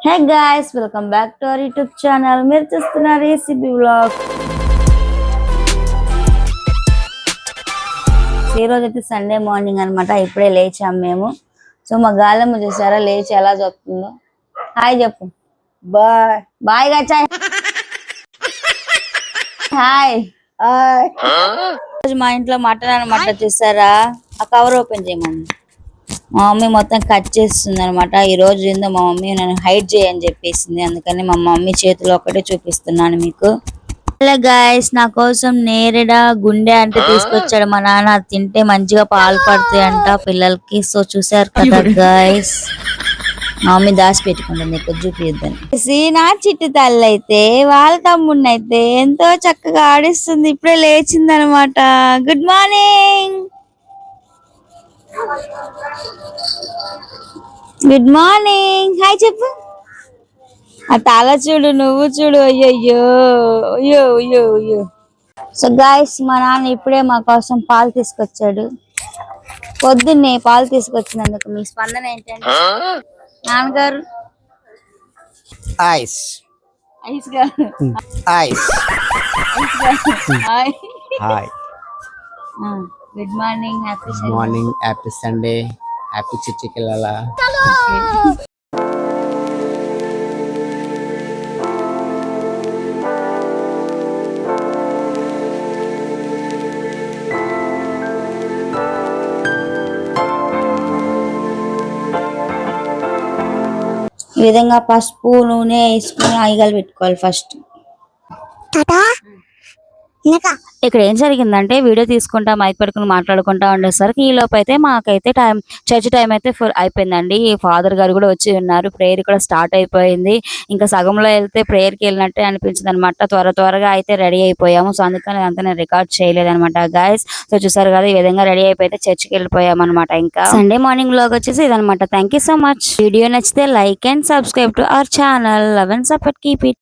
Hey guys, welcome back to our YouTube channel. మీరు చూస్తున్నారు ACB vlog. ఈ రోజు అయితే సండే మార్నింగ్ అన్నమాట. ఇప్పుడే లేచాం మేము. సో మా గాలమ్మ చూసారా లేచి ఎలా చెప్తుందో. హాయ్ చెప్పు. Bye bye గచ్చాయ్. హాయ్ మా ఇంట్లో మటన్ అనమాట. చూసారా ఆ కవర్ ఓపెన్ చేయమని మా మమ్మీ మొత్తం కట్ చేస్తుంది అనమాట. ఈ రోజు ఏందో మా మమ్మీ నన్ను హైడ్ చేయని చెప్పేసింది. అందుకని మా మమ్మీ చేతిలో ఒకటే చూపిస్తున్నాను మీకు. హలో గాయస్, నా కోసం నేరేడ గుండె అంటే తీసుకొచ్చాడు మా నాన్న. అది తింటే మంచిగా పాలు పడతాయి అంట పిల్లలకి. సో చూసారు కదా గాయస్, మా మమ్మీ దాచి పెట్టుకుంటుంది ఇక్కడ చూపిద్దని. నా చిట్టి తల్లి అయితే వాళ్ళ తమ్ముడిని అయితే ఎంతో చక్కగా ఆడిస్తుంది. ఇప్పుడే లేచింది అనమాట. Good morning, good morning. Hi చెప్పు. ఆ తల చూడు, నువ్వు చూడు. అయ్యయ్యో అయ్యో అయ్యో అయ్యో. సో గాయస్, మా నాన్న ఇప్పుడే మా కోసం పాలు తీసుకొచ్చాడు. పొద్దున్నే పాలు తీసుకొచ్చినందుకు మీ స్పందన ఏంటంటే నాన్నగారు? ఐస్ ఐస్ గారు, ఐస్ hi. Hi good morning, happy morning, happy Sunday, happy చిచ్చికిల్ల. ఈ విధంగా పసుపు నూనె వేసుకుని ఆయిగలు పెట్టుకోవాలి ఫస్ట్. ఇక్కడ ఏం జరిగిందంటే వీడియో తీసుకుంటా మైక్ పెట్టుకుని మాట్లాడుకుంటా ఉండేసరికి ఈ లోపు అయితే మాకైతే చర్చ్ టైం అయితే ఫుల్ అయిపోయిందండి. ఫాదర్ గారు కూడా వచ్చి ఉన్నారు. ప్రేయర్ కూడా స్టార్ట్ అయిపోయింది. ఇంకా సగంలో వెళ్తే ప్రేయర్కి వెళ్ళినట్టే అనిపించింది అనమాట. త్వరగా అయితే రెడీ అయిపోయాము. సో అందుకని అంతా నేను రికార్డ్ చేయలేదు అనమాట గాయస్. సో చూసారు కదా, ఈ విధంగా రెడీ అయిపోతే చర్చ్కి వెళ్ళిపోయాం అనమాట. ఇంకా సండే మార్నింగ్ వ్లాగ్ వచ్చేసి ఇదనమాట. Thank you so much. Video నచ్చితే like and subscribe to our channel. Love and support, keep it.